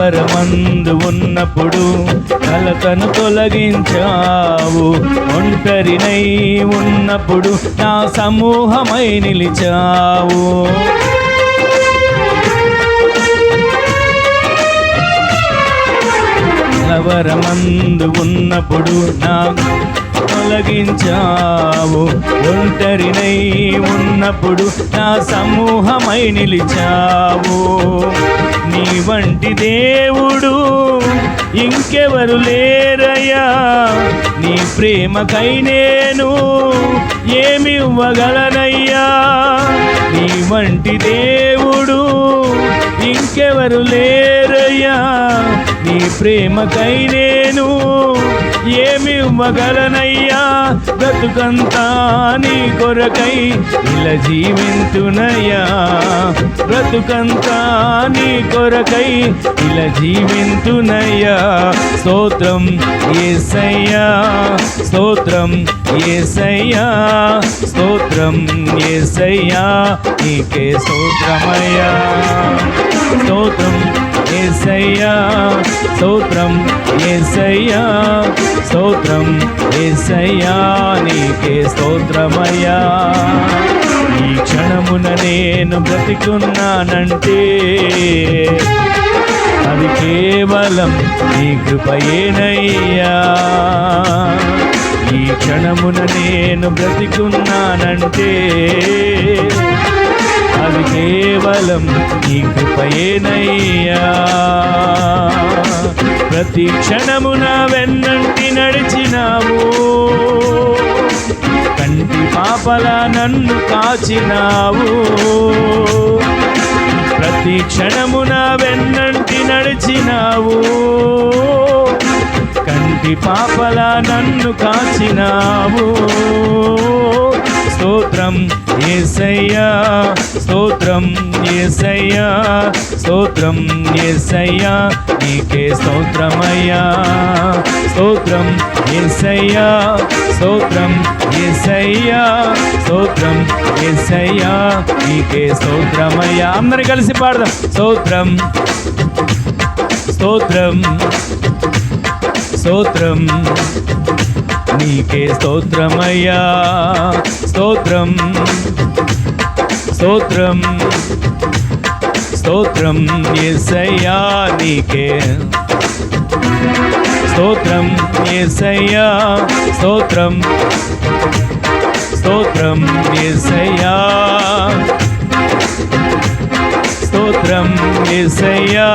పరమందు ఉన్నప్పుడు కలతను తొలగించావు. ఒంటరినై ఉన్నప్పుడు నా సమూహమై నిలిచావు. కలవరమందు ఉన్నప్పుడు నా తొలగించావు. ఒంటరినై ఉన్నప్పుడు నా సమూహమై నిలిచావు. నీ వంటి దేవుడు ఇంకెవరు లేరయ్యా. నీ ప్రేమకై నేను ఏమి ఇవ్వగలనయ్యా. నీ వంటి దేవుడు ఇంకెవరు లేరయ్యా. నీ ప్రేమకై నేను ఏమి ఇవ్వగలనయ్యా. బ్రతుకంతా నీ కొరకై ఇలా జీవింతునయ్యా. బ్రతుకంతా నీ కొరకై ఇలా జీవింతునయ్యా. స్తోత్రం యేసయ్యా, స్తోత్రం యేసయ్యా, స్తోత్రం యేసయ్యా, నీకే స్తోత్రమయ్యా. స్తోత్రం యేసయ్యా, స్తోత్రం యేసయ్యా, స్తోత్రం యేసయ్యా, నీకే స్తోత్రమయ్యా. ఈ క్షణమున నేను బ్రతికున్నానంటే అది కేవలం నీ కృపయేనయ్యా. ఈ క్షణమున నేను బ్రతికున్నానంటే అది కేవలం నీ కృపయేనయ్యా. ప్రతి క్షణమున వెన్నంటి నడిచినావు. కంటి పాపలా నన్ను కాచినావు. ప్రతి క్షణమున వెన్నంటి నడిచినావు. కంటి పాపలా నన్ను కాచినావు. స్తోత్రం యేసయ్యా, స్తోత్రం యేసయ్యా, స్తోత్రం యేసయ్యా, నీకే స్తోత్రమయ్యా. స్తోత్రం యేసయ్యా, స్తోత్రం యేసయ్యా, స్తోత్రం యేసయ్యా, నీకే స్తోత్రమయ్యా. అందరం కలిసి పాడదాం. స్తోత్రం స్తోత్రం స్తోత్రం నీకే స్తోత్రమయ్యా. స్తోత్రం స్తోత్రం స్తోత్రం యేసయ్యా, నీకే స్తోత్రం యేసయ్యా, స్తోత్రం స్తోత్రం యేసయ్యా, స్తోత్రం యేసయ్యా.